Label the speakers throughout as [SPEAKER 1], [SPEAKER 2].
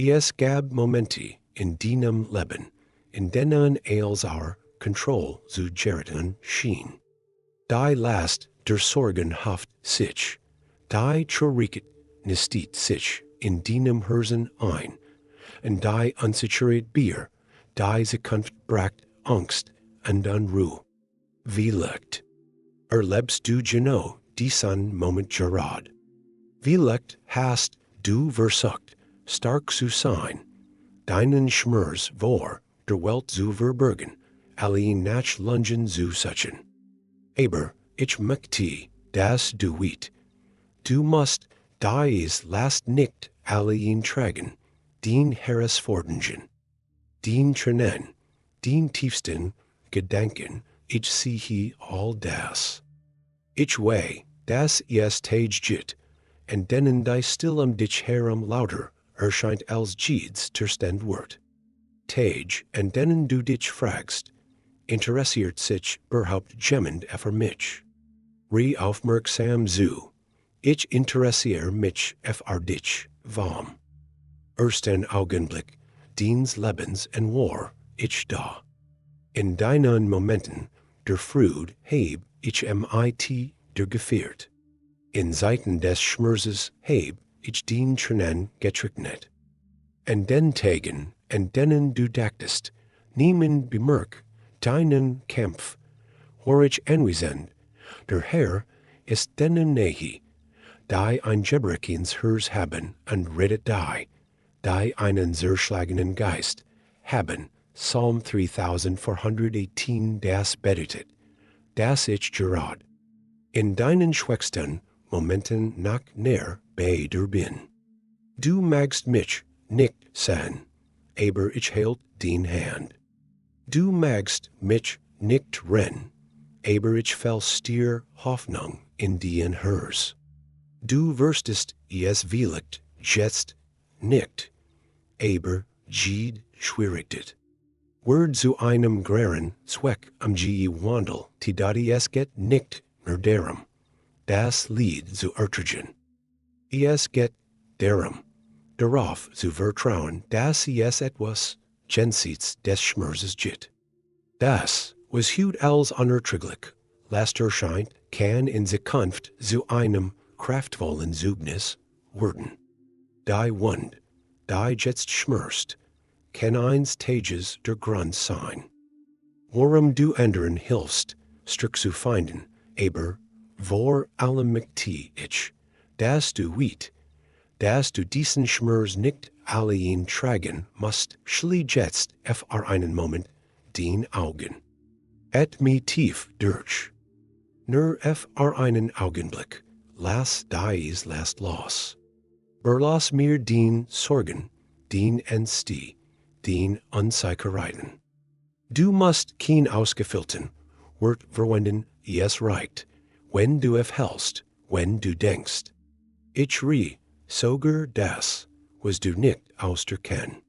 [SPEAKER 1] Es gab Momente in deinem Leben, in denen als our Kontrolle zu geraten schien. Die last der Sorgen haft sich, die Traurigkeit nistet sich in deinem Herzen ein, und die Unsicherheit Bier, die Zukunft bracht Angst und Unruhe. Vielleicht erlebst du genau diesen Moment gerade. Vielleicht hast du versucht, stark zu sein, deinen Schmerz vor der Welt zu verbergen, allein nach Lungen zu suchen. Aber ich möchte, dass du weißt, du musst dies Last nicht allein tragen, den Herausforderungen, den Tränen, den tiefsten Gedanken, ich sehe all das. Ich weiß, dass es Tage gibt, in denen die Stille dich herum lauter erscheint als jedes terstand Wort. Tage, in denen du dich fragst, interessiert sich überhaupt jemand für mich? Aufmerksam zu, ich interessiere mich für dich, warm. Ersten Augenblick, deines Lebens en war ich da. In deinen Momenten der Freude heb ich mit der gefeiert. In Zeiten des Schmerzes heb ich den Tränen getrocknet. In den Tagen, in denen du dachtest, niemand bemerkt deinen Kampf, war ich anwesend. Der Herr ist denen nahe, die ein Gebrechenes Herz haben und redet die einen zerschlagenen Geist haben. Psalm 3418 das betet, das ich gerad. In deinen schwächsten Momenten nach näher bei dir bin. Du magst mich nicht sehen, aber ich hält den Hand. Du magst mich nicht rennen, aber ich verstehe Hoffnung in dein Herz. Du wirstest es vielleicht jetzt nicht, aber jede Schwierigkeit wird zu einem graren Zweck wandel, die es geht nicht nur darum, das Lied zu ertragen. Es geht darum, darauf zu vertrauen, dass es etwas jenseits des Schmerzes gibt. Das, was heute als unerträglich last erscheint, kann in Zukunft zu einem kraftvollen Zeugnis werden. Die Wund, die jetzt schmerzt, kann eines Tages der Grund sein. Worum du anderen hilfst, strick zu finden, aber vor allem möchte ich, dass du weißt, dass du diesen Schmerz nicht allein tragen musst, schließ jetzt für einen Moment den Augen. Et mich tief durch. Nur für einen Augenblick, lass dies Last los. Verlass mir den Sorgen, den Ängste, den Unsicherheiten. Du musst kein ausgefüllten Wort verwenden, es reicht, wenn du hältst, wenn du denkst. Ich sogar das, was du nicht ausdrücken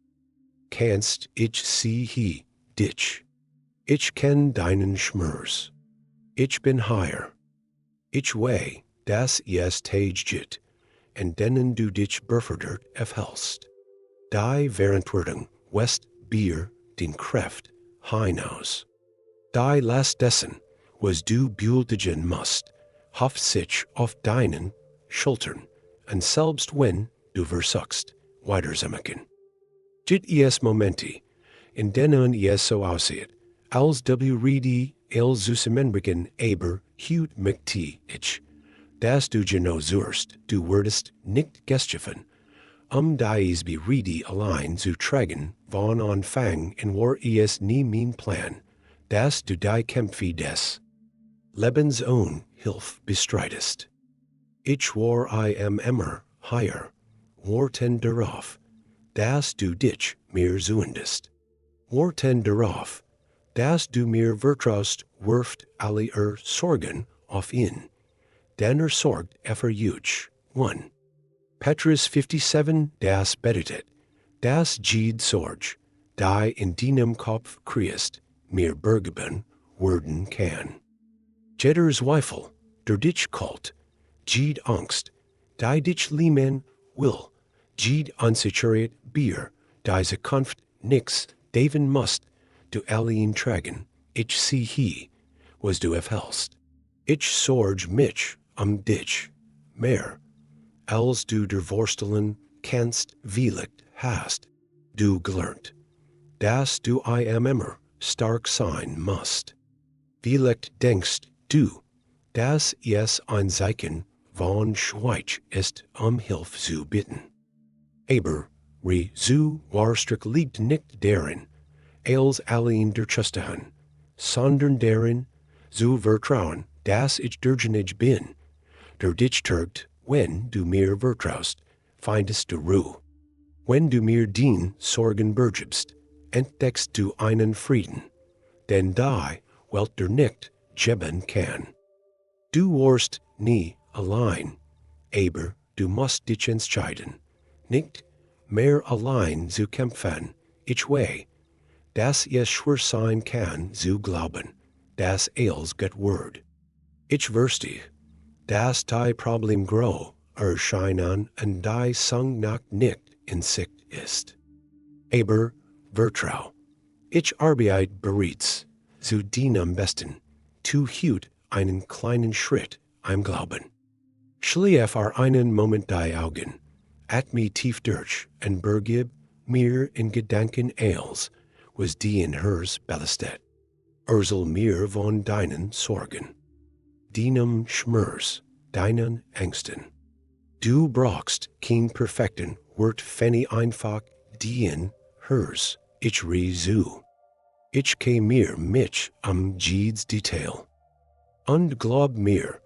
[SPEAKER 1] kannst, ich sehe dich. Ich kenn deinen Schmerz. Ich bin hier. Ich weiß, dass es Tage gibt, in denen du dich befördert hältst. Die Verantwortung west Bier den Kraft hinaus. Die Last dessen, was du bewältigen musst, haft sich auf deinen Schultern, und selbst wenn du versuchst, weiterzumachen. Gibt es Momente, in denen es so aussieht, als wrede zusammenbrechen, aber heute möchte ich, dass du genau suchst, du würdest nicht geschaffen, dies Berede allein zu tragen, von Anfang an war es nie mein Plan, dass du die Kämpfe des Lebens ohne Hilfe bestreitest. Ich war immer hier, Worten darauf, dass du dich mir suhendest. Worten darauf, dass du mir vertraust, wirft alle Sorgen auf ihn, denn sorgt für euch. 1. Petrus 57 das betet, dass jede Sorge, die in deinem Kopf Christ mir bergeben werden kann. Jeder Zweifel, der dich kalt, jede Angst, die dich lähmen will, jede unsaturiert Bier, diese Kunft nix, Daven must, du alleen tragen, ich see he, was du helst. Ich sorge mich, dich, mehr, als du der Vorstellen kannst, vielleicht hast, du gelernt, dass du I am immer, stark sein musst. Vielleicht denkst du, dass es ein Zeichen von Schweich ist, Hilfe zu bitten. Aber, zu warstrik liegt nicht darin, als alleen der Chustahan, sondern darin, zu vertrauen, dass ich derjenige bin, der dich trägt, wenn du mir vertraust, findest du Ruhe. Wenn du mir den Sorgen bergibst, entdeckst du einen Frieden, denn da Welt der nicht geben kann. Du warst nie allein, aber du musst dich entscheiden, nicht mehr allein zu kämpfen, ich weiß, dass es schwer sein kann zu glauben, dass es Gott Wort. Ich weiß dich, dass die Problem groß erscheinen und die Sung nach nicht in Sicht ist. Aber vertrau, ich arbeite bereits zu deinem Besten, tu hüt einen kleinen Schritt im Glauben. Schlief einen Moment die Augen, atme tief durch und bergib mir in Gedanken als, was die in hers belastet. Soll mir von deinen Sorgen, deinem Schmerz, deinen Ängsten. Du brauchst kein perfekten Wort feni einfach dien hers, ich zu. Ich ke mir mich jedes Detail. Und glaub mir,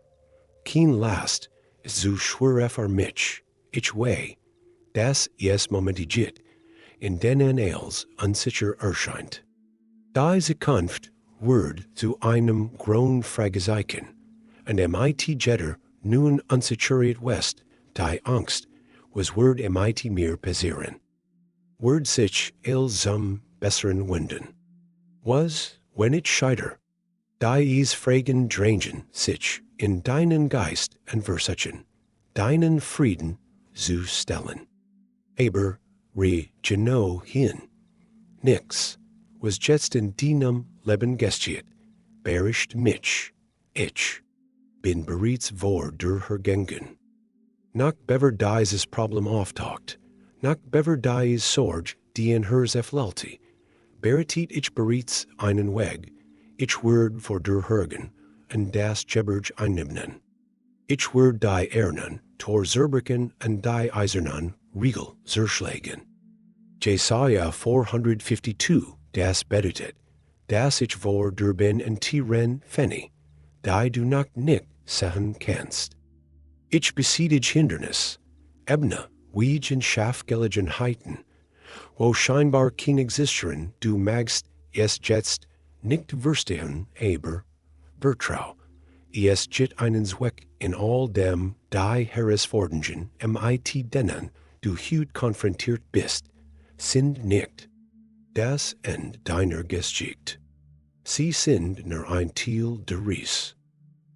[SPEAKER 1] kein Last ist so schwer für mich, ich weiß, dass es Momente in denen es unsicher erscheint. Diese Kunft wird zu einem großen Fragezeichen, und mit jeder nun unsaturiert West, die Angst, was wird mir passieren. Wird sich zum Besseren wenden. Was, wenn ich scheitere, dies Fragen drängen sich in deinen Geist und versuchen, deinen Frieden zu stellen. Aber, genau hin, nix, was jetzt in deinem Leben geschieht, berischt mich, ich, bin bereits vor durchgegangen. Nach bever dieses Problem auftaucht, nach bever dies Sorge, die in hers eflalti, beritet ich bereits einen Weg, ich werd vor durchhören, und das Geberg einnehmen. Ich werd die Ernen, tor zerbricken und die Eisernen, Riegel zerschlagen. Jesaja 452, das bedetet, dass ich vor dir bin und Tieren fenny, die du nach nicht sehen kannst. Ich besiege Hindernis, Ebne, Wieg und Schafgelegenheiten, wo scheinbar kein existieren, du magst es jetzt nicht verstehen, aber vertrau, es gibt einen Zweck in all dem, die Herausforderungen, mit denen du heute konfrontiert bist, sind nicht das Ende deiner Geschichte. Sie sind nur ein Teil der Reise.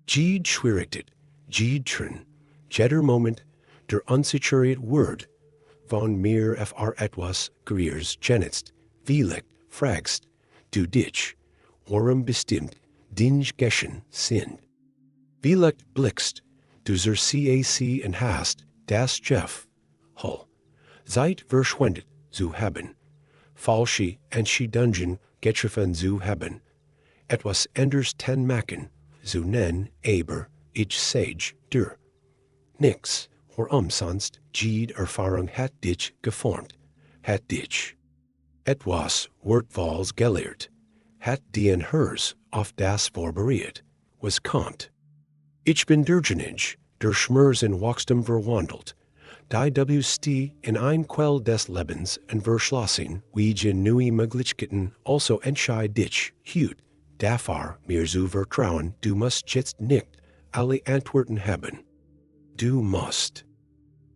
[SPEAKER 1] Jede Schwierigkeit, jede Träne, jeder Moment, der unsaturiert Wort, von mir etwas Geriers genetzt, vielleicht fragst du dich, worum bestimmt dich geschehen sind. Vielleicht blickst du zur CAC und hast das Jeff, Hull, Zeit verschwendet zu haben, falsche Entscheidungen getroffen zu haben, etwas anders machen zu nennen, aber ich sage dir, nix, sonst jede Erfahrung hat dich geformt, hat dich etwas Wortwahls gelehrt, hat die in hers auf das vorbereitet, was kommt. Ich bin derjenige, der Schmerz in Wachstum verwandelt, die WST in ein Quell des Lebens und verschlossen, wie je neue Möglichkeiten also entscheid dich, hüt, dafür mir zu vertrauen, du musst jetzt nicht alle Antworten haben. Du musst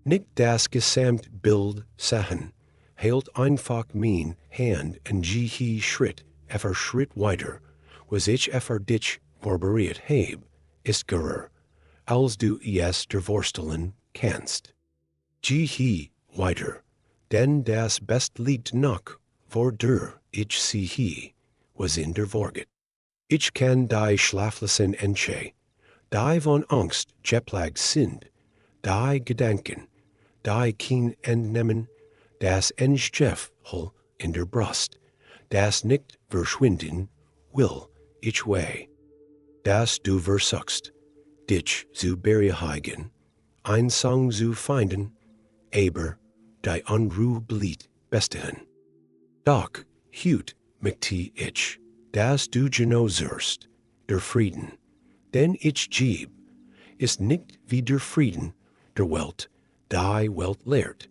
[SPEAKER 1] nicht das Gesamtbild sehen, hält einfach mein Hand und gehe Schritt für Schritt weiter, was ich für dich vorbereitet habe, ist gerer, als du es dir vorstellen kannst. Gehe weiter, denn das best liegt noch, vor der ich sie was in der Vorget. Ich kann die schlaflosen Enche, die von Angst geplagt sind, die Gedanken, die kein entnehmen, das Engjeff hol in der Brust, das nicht verschwinden will, ich weh. Das du versuchst, dich zu beriehigen, ein Song zu finden, aber die Unruhe blieb bestehin. Doch, hüt mich ich, das du genossest, der Frieden, den ich geb, ist nicht wie der Frieden der Welt, die Welt lehrt,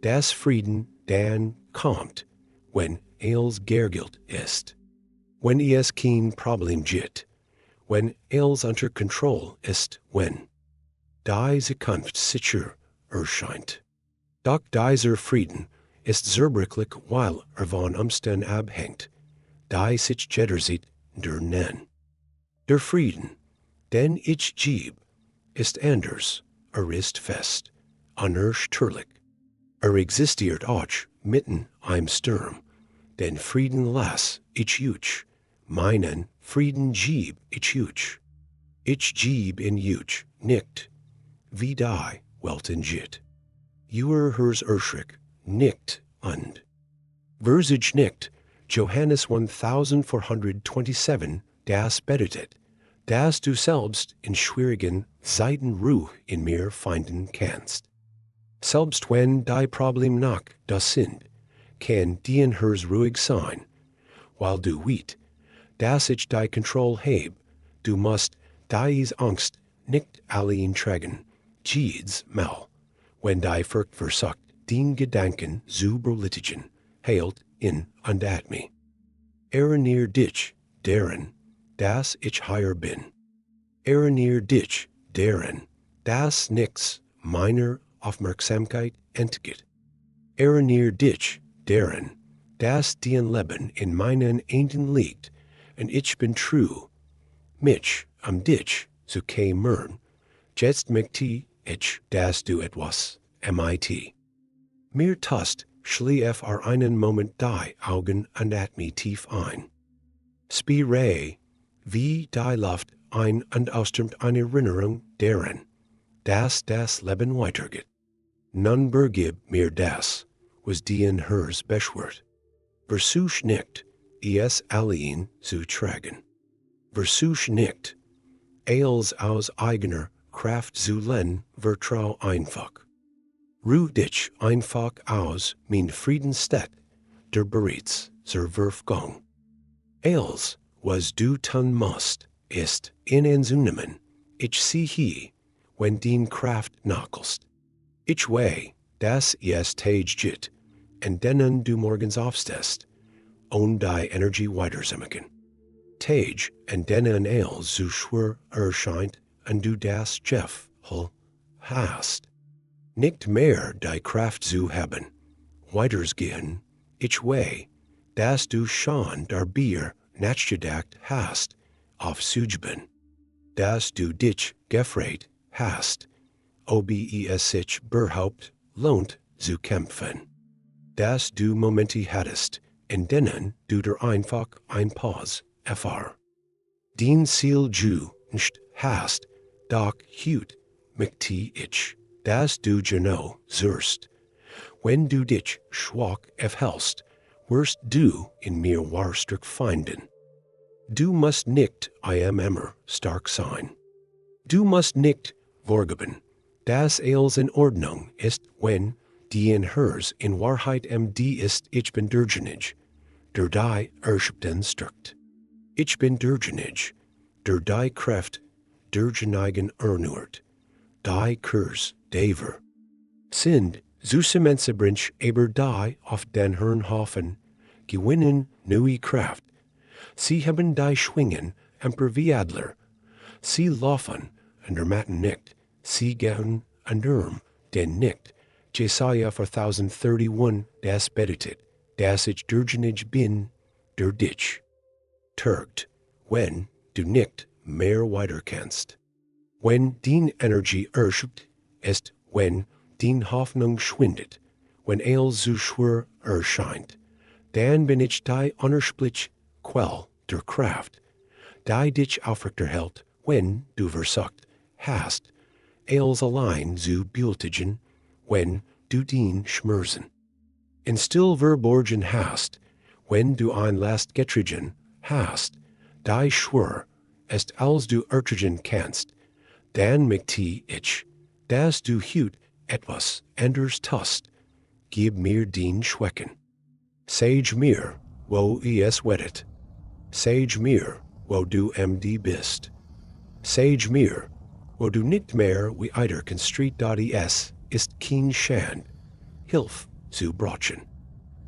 [SPEAKER 1] das Frieden dann kommt, wenn els gergilt ist, wenn es kein Problem gibt, wenn els unter Kontrolle ist, wenn die Zukunft sicher erscheint. Doch dieser Frieden ist zerbrechlich, weil von Umständen abhängt, die sich jederzeit der nen. Der Frieden, den ich geb, ist anders, ist fest, unerschütterlich. Existiert auch mitten im Sturm, den Frieden lass ich euch, meinen Frieden geb ich euch. Ich geb in euch nicht, wie die Welt in jit. Hers erschrick, nicht und. Versage nicht, Johannes 1427, das bedeutet, dass du selbst in schwierigen Zeiten Ruhe in mir finden kannst. Selbst wenn die Problem noch das sind, kann hers ruhig sein, weil du weet, dass ich die Kontrolle heb, du musst dies Angst nicht allein tragen, jedes Mal, wenn die Furcht versucht, den Gedanken zu belitigen, hält in und at me. Erinnere dich daran, dass ich hier bin. Erinnere dich daran, dass nichts meiner Aufmerksamkeit entgeht. Erinnere dich daran, dass dein Leben in meinen Händen liegt, und ich bin true. Mich dich zu kümmern, jetzt möchte ich, dass du etwas mit. Mir tust schlief einen Moment die Augen und at me tief ein. Spire, wie die Luft ein- und ausströmt eine Erinnerung daran, dass das Leben weitergeht. Nun bergib mir das, was hers Beschwert. Versuch nicht, es allein zu tragen. Versuch nicht, als aus eigener Kraft zu lernen, Vertraue einfach. Ruh dich einfach aus, mein Friedensstadt, der bereits zur Verfügung. Als, was du tun musst, ist, in Anzunehmen, ich sie wenn din Kraft nachkost. Ich weh, dass es Tage gibt, und denen du morgens aufstehst, die Energie weiterzumachen. Tage, und denen als so schwer erscheint, und du das Jeff hast. Nicht mehr die Kraft zu haben, weitersgehen, ich weh, dass du schon der Bier nachgedacht hast, auf Sujben, dass du dich gefreut hast, ob es sich überhaupt lohnt zu kämpfen, dass du Momente hattest, in denen du dir einfach ein Pause erfahr. Den Ziel du nicht hast, doch hüt mich ich, dass du genau sollst. Wenn du dich schwach aufhältst, wirst du in mir Wahrstück finden. Du musst nicht immer stark sein. Du musst nicht vorgeben, dass alles in Ordnung ist, wenn hers in Wahrheit ist, ich bin derjenige, der die Erschöpften stärkt. Ich bin derjenige, der die Kraft derjenigen erneuert, die Kurs dever. Sind süße Brinch aber die auf den Herrn hoffen, gewinnen neue Kraft. Sie haben die Schwingen emper wie Adler. Sie laufen und ermatten nicht. Sie gehen und denn nicht. Jesaja 1031, das betet, dass ich derjenige bin, der dich türgt, wenn du nicht mehr weiter kannst. Wenn din Energie erschöpft ist, wenn din Hoffnung schwindet, wenn zu schwur erscheint. Dan bin ich die unersplitch quell der Kraft, die dich aufrechterhält, wenn du versagt hast, allein zu beultigen, wenn du den schmerzen. In still verborgen hast, wenn du ein last getrigen hast, die schwur, est als du ertrigen kannst, dann möchte ich, dass du hüt etwas anders tust, gib mir den Schwecken. Sage mir, wo es wettet. Sage mir, wo du bist. Sage mir, wo du nicht mehr wie eider constreet.es ist kein Schand, Hilf zu brochen.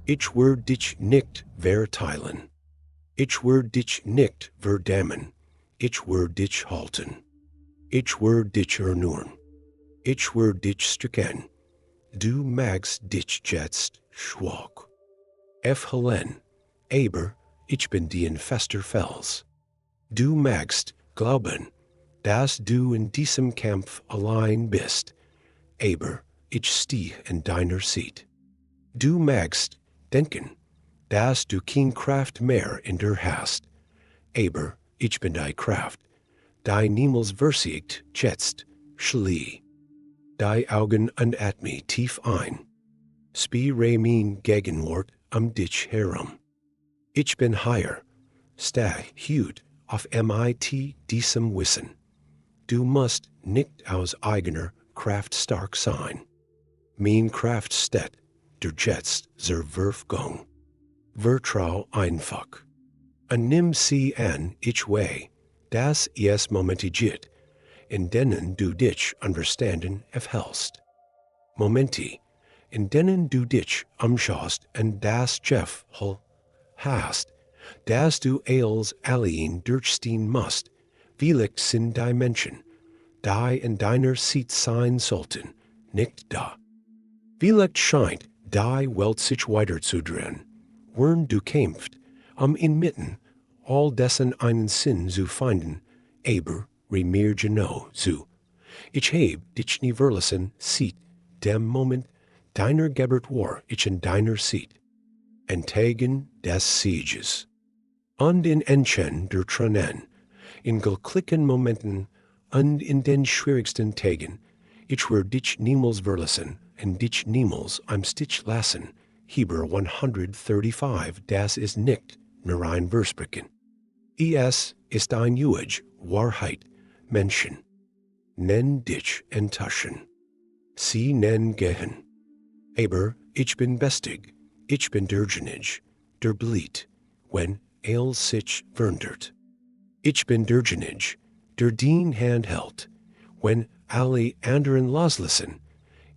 [SPEAKER 1] Ich word dich nicht verteilen. Ich word dich nicht verdammen. Ich word dich halten. Ich word dich erneuern. Ich word dich stricken. Du magst dich jetzt schwach. Helen, aber ich bin den fester Fels. Du magst glauben, dass du in diesem Kampf allein bist, aber ich stehe in deiner Seite. Du magst denken, dass du kein Kraft mehr in dir hast, aber ich bin die Kraft, die niemals versiegt jetzt schlie. Die Augen atme tief ein. Spire mein Gegenwart dich herum. Ich bin hier, steh hüt auf mit diesem Wissen. Du musst nicht aus eigener Kraft stark sein. Mein Kraft steht der jetzt zur Wurfgang. Vertraue einfach. Und nimm sie an ich way, dass es Momente gibt, in denen du dich understanden erhältst. Momente, in denen du dich umschaust und das Gefühl hast, dass du allein durchstehen musst, vielleicht sind die Menschen, die in deiner Seite sein sollten, nicht da. Vielleicht scheint die Welt sich weiterzudrehen, während du kämpfst, inmitten all dessen einen Sinn zu finden, aber mir genau zu. Ich heb dich nie verlassen, sieht dem Moment deiner Geburt war ich in deiner Seite, entgegen des Sieges. Und in Enchen der Tränen, in glücklichen Momenten und in den schwierigsten Tagen, ich werde dich niemals verlassen und dich niemals am Stich lassen. Hebräer 135, das ist nicht nur ein Versprechen. Es ist ein Juge, Wahrheit, Menschen. Nenn dich enttäuschen. Sie nennen gehen. Aber ich bin bestig, ich bin derjenige, der bliet, wenn sich verndert. Ich bin derjenige, der den Hand hält, wenn alle anderen loslassen.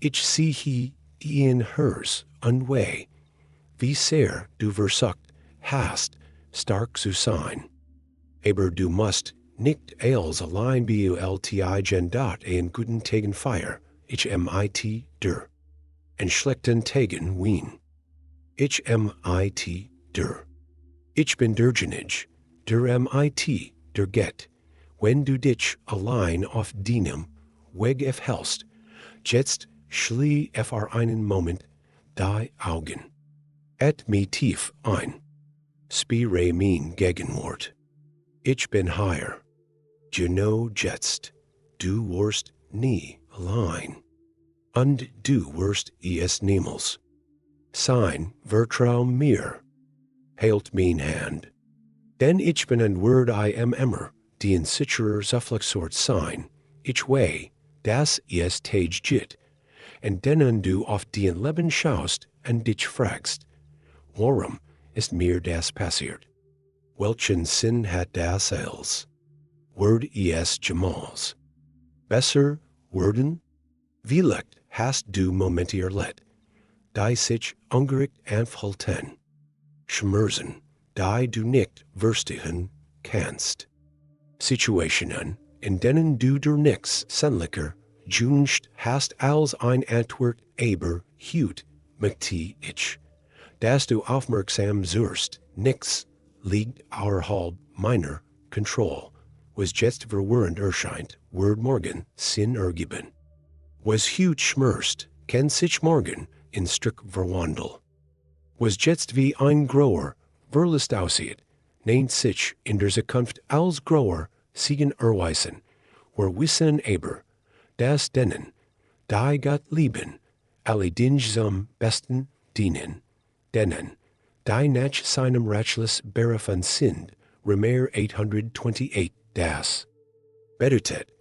[SPEAKER 1] Ich sehe in hers unway, wie sehr du versagt hast, stark zu sein. Aber du musst nicht allein beultigen dort in guten Tagen feier, ich mit der. In schlechten Tagen wien. Ich mit der. Ich bin derjenige, der mit der geht, wenn du dich allein auf deinem Weg aufhältst, jetzt schlie einen Moment die Augen. Et mi tief ein. Spire mein Gegenwart. Ich bin hier. Du jetzt, du warst nie allein. Und du wirst es niemals sein, vertrau mir. Hält mein Hand. Denn ich bin ein Word immer, die in sicherer Zuffluchtsort sein, ich way, das es Tage gibt, und denen du auf den Leben schaust und dich fragst, warum ist mir das passiert? Welchen Sinn hat das als? Word es jemals besser werden? Vielleicht hast du Momente erlebt, die sich ungericht anfühlten, Schmerzen, die du nicht verstehen kannst. Situationen, in denen du dir nichts sehnlicher gewünscht hast als ein Antwort, aber hüt möchte ich, dass du aufmerksam suchst, nichts liegt außerhalb meiner Kontrolle, was jetzt verwirrend erscheint, wird morgen Sinn ergeben. Was hüt schmerzt, kann sich morgen in Stück verwandelt. Was jetzt wie ein Grower, verlust aussieht, neint sich in der Zukunft als Grower siegen erweisen, wissen aber, das denen, die Gott lieben, alle Dinge zum Besten dienen, denen, die nach seinem Ratschluss berufen sind, Römer 828 das. Bedeutet,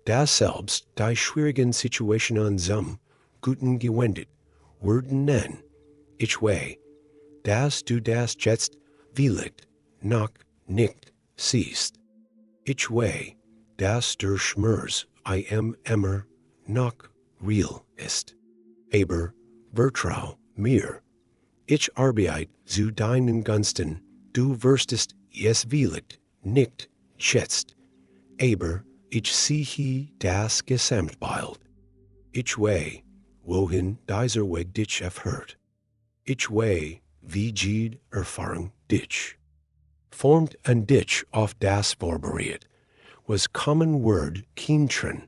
[SPEAKER 1] das selbst die schwierigen Situationen zum Guten gewendet werden nen, ich way, dass du das jetzt vielleicht noch nicht siehst. Ich way, dass der Schmerz immer noch real ist. Aber, Vertraue mir. Ich arbeite zu deinen Gunsten, du wirstest es vielleicht nicht schätzt. Aber, ich siehe das Gesamtbild. Ich way, wohin dieser Weg dich erführt. Ich way, wie jede Erfahrung dich formt und dich auf das vorbereitet, was common word kindren,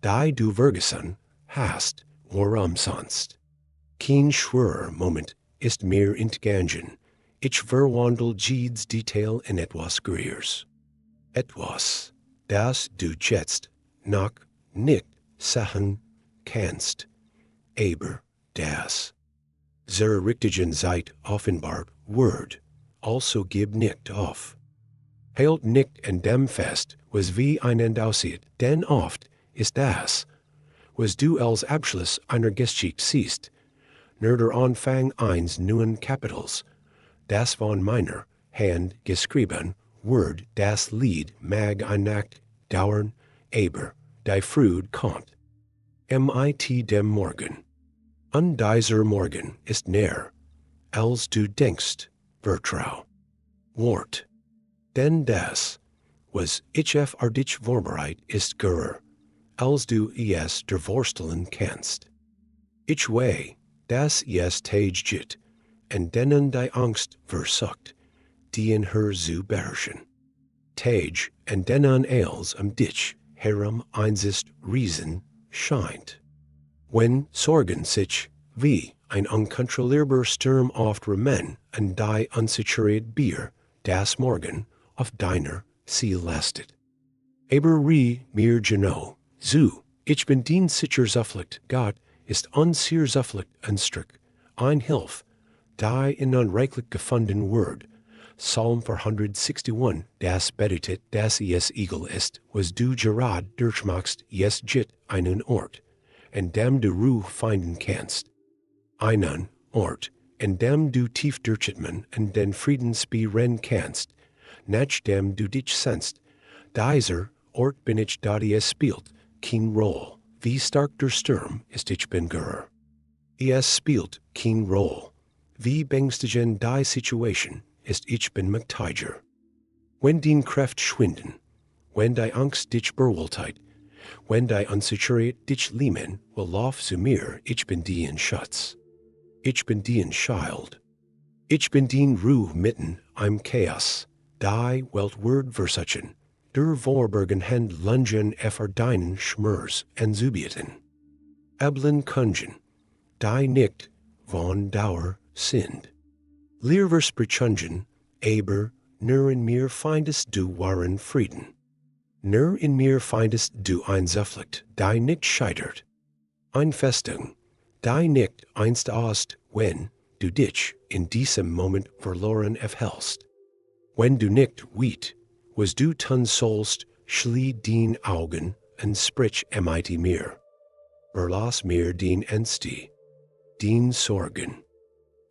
[SPEAKER 1] die du vergessen hast, worum sonst. Kein schwerer Moment ist mir entgangen, ich verwandle jedes Detail in etwas Größeres. Etwas, das du jetzt noch nicht sehen kannst, aber das zur richtigen Zeit offenbart wird, also gib nicht auf. Hält nicht an dem fest, was wie ein aussieht, denn oft ist das, was du als Abschluss einer Geschichte siehst, nur der Anfang eines neuen Kapitels, das von meiner Hand geschrieben wird, das Lied mag eine Nacht dauern, aber die Freude kommt. Mit dem Morgen. Und dieser Morgen ist näher, als du denkst, Vertraue. Wort. Denn das, was ich auf dich vorbereit ist gehör, als du es durchforstelen kannst. Ich way, das es tage jit, und denen die Angst versucht, die in her zu beherrschen. Tage, und denen als dich herum einsist Riesen scheint. Wenn Sorgen sich, wie ein unkontrollierbar Sturm oft remen und die unsaturiert Bier, das Morgen, auf deiner See lastet. Aber mir genau, so, ich bin dien sicher zufflicht, Gott ist unsier zufflicht und strick, ein Hilf, die in unreichlich gefunden Word, Psalm 461, das bedeutet, dass es egal ist, was du gerad durchmachst, es jit einen Ort, in dem du Ruhe finden kannst. Einen Ort, in dem du tief durchatmen und den Friedensbeeren kannst, nach dem du dich sehnst. Dieser Ort bin ich, da es spielt kein Roll, wie stark der Sturm ist ich bin gehör. Es spielt kein Roll, wie bängstigen die Situation ist ich bin Tiger. Wenn die Kraft schwinden, wenn die Angst dich berwoltheit, wenn die Unsicherheit dich liemen, will lauf zu mir, ich bin die in Schatz. Ich bin die in Child. Ich bin die in Ruhe mitten im Chaos, die Weltword versuchen, der Vorbergen Hand lungen efter deinen Schmerz en Zubieten. Eblen kungen, die nicht von Dauer sind. Leerver sprechungen, aber nur in mir findest du wahren Frieden. Nur in mir findest du ein Zufflicht, die nicht scheitert. Ein Festung, die nicht einst hast, wenn du dich in diesem Moment verloren erhältst. Wenn du nicht weet, was du tun sollst, schlie den Augen und sprich mit mir. Verlass mir den Ängste, den Sorgen,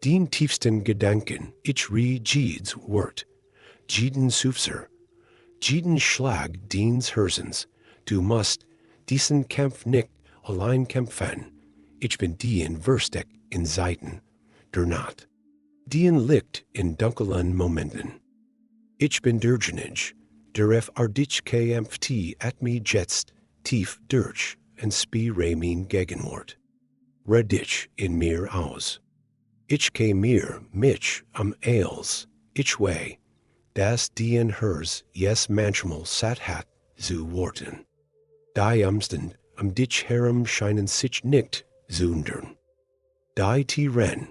[SPEAKER 1] den tiefsten Gedanken, ich jedes Wort, jeden Seufzer, jeden Schlag deines Herzens, du musst diesen Kampf nicht allein kämpfen, ich bin die in Versteck in Zeiten der Nacht, die in Licht in dunklen Momenten. Ich bin derjenige, der dich kämpft at mi jetzt tief durch und spire mein Gegenwart. Red dich in mir aus. Ich mir mich als, ich way, dass die in hers yes manchmal satt hat zu worten. Die Umstand dich herum scheinen sich nicht zu ändern. Die Träne,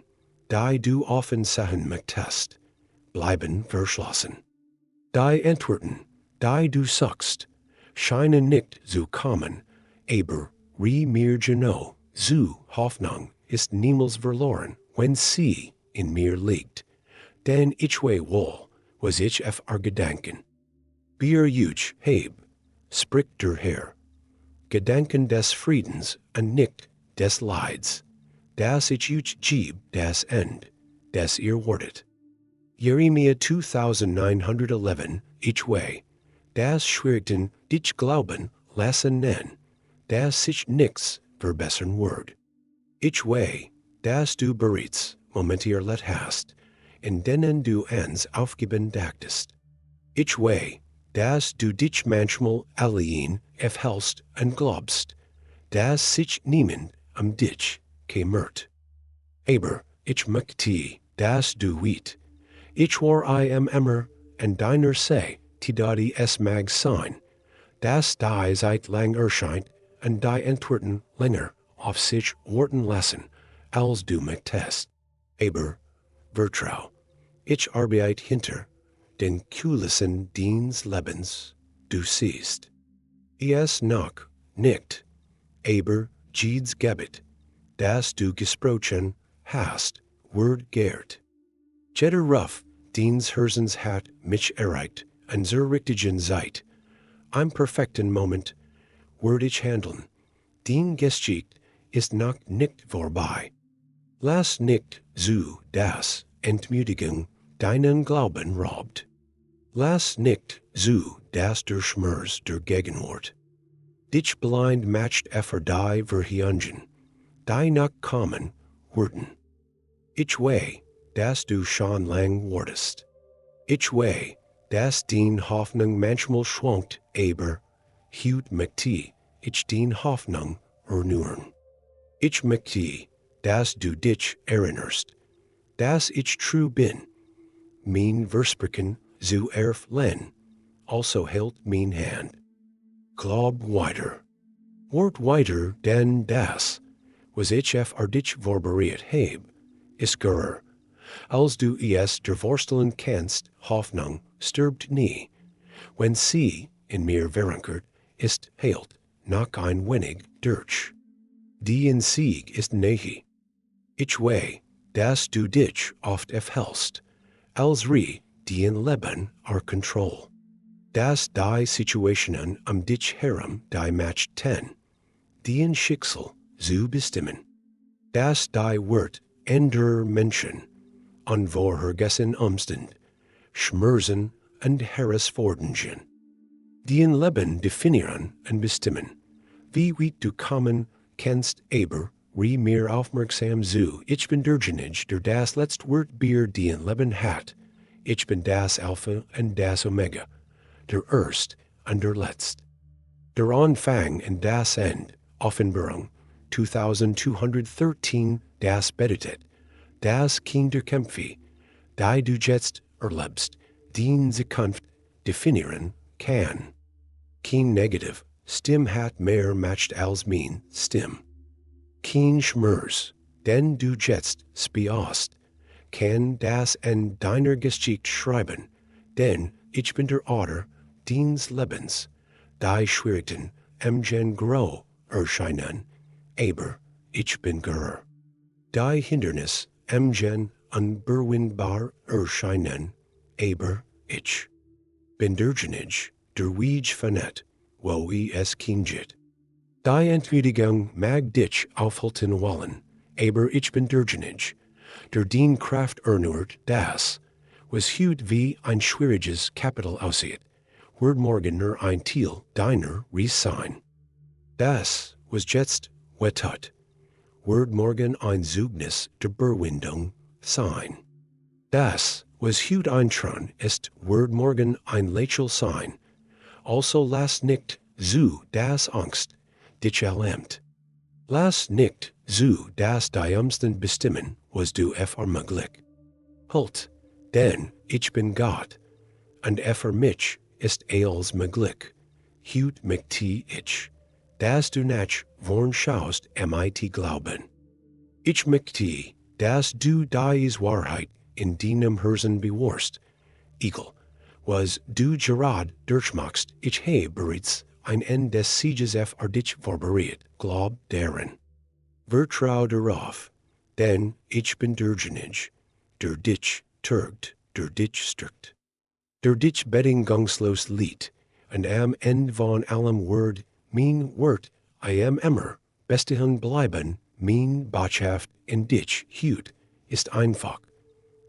[SPEAKER 1] die du offen Sachen möchtest, bleiben verschlossen. Die Antworten, die du suchst, scheinen nicht zu kommen, aber mir genau, zu Hoffnung ist niemals verloren, wenn sie in mir liegt. Denn ich wohl, was ich Gedanken. Bier huge heb, spricht der Herr. Gedanken des Friedens und nicht des Leids. Das ich euch gebe, das End, das ihr wortet. Jeremia 2911, ich das Schwierigkeiten, dich Glauben, lassen nennen, das sich nichts verbessern wird. Ich das du bereits, momentiert hast, in denen du ans Aufgeben dachtest. Ich dass du dich manchmal allein aufhältst und glaubst, dass sich niemand dich kümmert. Aber ich möchte, dass du ich immer und deiner sei, die es mag sein, dass die Zeit lang erscheint und die Antworten länger auf sich warten lassen, als du möchtest. Aber, Vertraue, ich arbeite hinter den Kulissen deines Lebens, du siehst. Es noch nicht, aber jedes Gebet, das du gesprochen hast, wird gehört. Jede Ruf deines Herzens hat mich erreicht, und zur richtigen Zeit, am perfekten Moment, wird ich handeln. Dein Geschicht ist noch nicht vorbei. Lass nicht zu, dass Entmutigung deinen Glauben raubt. Lass nicht zu, dass der Schmerz der Gegenwart dich blind macht die Verheißungen, die noch kommen werden. Ich dass du schon lang wurdest. Ich dass dein Hoffnung manchmal schwankt, aber heut möchte ich dein Hoffnung erneuern. Ich möchte, dass du dich erinnerst, dass ich treu bin. Mein Versprechen zu erfüllen, also hält mein Hand. Glaub weiter. Wort weiter denn das, was ich dich vorbereitet heb, ist gehör. Als du es der Vorstellen kannst, Hoffnung stirbt nie. Wenn sie in mir verankert ist, hält noch ein wenig durch. Die in Sieg ist nahe. Ich dass du dich oft aufhältst, als die in Leben Kontrolle. Dass die Situationen dich herum die matcht ten, die in Schicksal zu bestimmen. Dass die Wort ender Menschen, unvorhergessen Umstand, Schmerzen und Herausforderungen, die in Leben definieren und bestimmen, wie du kommen kannst, aber mir aufmerksam zu. Ich bin derjenige, der das letzte Wort die in Leben hat. Ich bin das Alpha und das Omega, der Erst und der Letzt. Der Anfang und das End, Offenbarung 2213, das betet, das Kinderkämpfe, die du jetzt erlebst, die Zukunft definieren kann. Kein Negativ, Stimm hat mehr matcht als mein Stimm. Kein Schmerz, den du jetzt spürst, kann das in deiner Geschichte schreiben, denn ich bin der Oder deines Lebens. Die Schwierigkeiten groß erscheinen, aber ich bin gehör. Die Hindernis unüberwindbar erscheinen, aber ich bin derjenige, der vernet, wo es kindet. Die Entmutigung mag dich aufhalten wollen, aber ich bin derjenige, der die Kraft erneuert, das, was heut wie ein schwieriges Kapitel aussieht, wird morgen nur ein Teil deiner sein. Das, was jetzt wehtut, wird morgen ein Zeugnis der Überwindung sein. Das, was heut ein Traum ist, wird morgen ein Lächeln sein. Also lass nicht zu, das Angst dich erlähmt. Lass nicht zu, dass die Umstände bestimmen, was du möglich. Halt, denn ich bin Gott, und mich ist alles möglich. Heut möchte ich, dass du nach vorn schaust, mit Glauben. Ich möchte, dass du dies Wahrheit in deinem Herzen bewahrst. Eagle, was du gerade durchmachst, ich habe bereits ein Ende des Sieges für dich vorbereitet, glaub daran. Vertraue darauf, denn ich bin derjenige, der dich trägt, der dich stärkt, der dich bedingungslos liebt, und am Ende von allem mein Wort, I am immer, bestehen bleiben, mein Botschaft in dich hüt, ist einfach.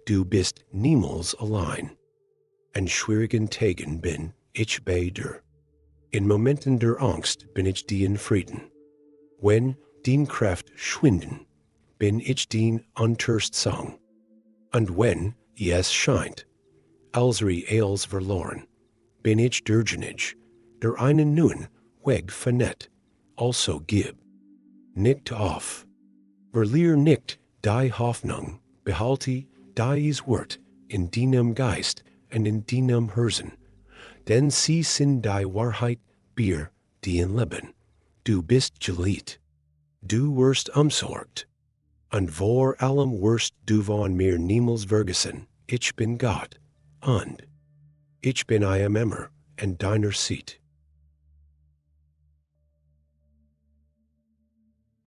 [SPEAKER 1] Du bist niemals allein. An schwierigen Tagen bin ich bei dir. In Momenten der Angst bin ich dir in Frieden. Wenn dein Kraft schwinden, bin ich dein Unterstsang. Und wenn es scheint, als alles verloren, bin ich derjenige, der einen neuen Weg findet, also gib. Nicht auf. Verlier nicht die Hoffnung, behalte dies Wort in deinem Geist und in deinem Herzen, denn sie sind die Wahrheit, Bier, dein Leben. Du bist geliebt. Du wirst umsorgt. Und vor allem wirst du von mir niemals vergessen, ich bin Gott, und ich bin I am immer an deiner Seite.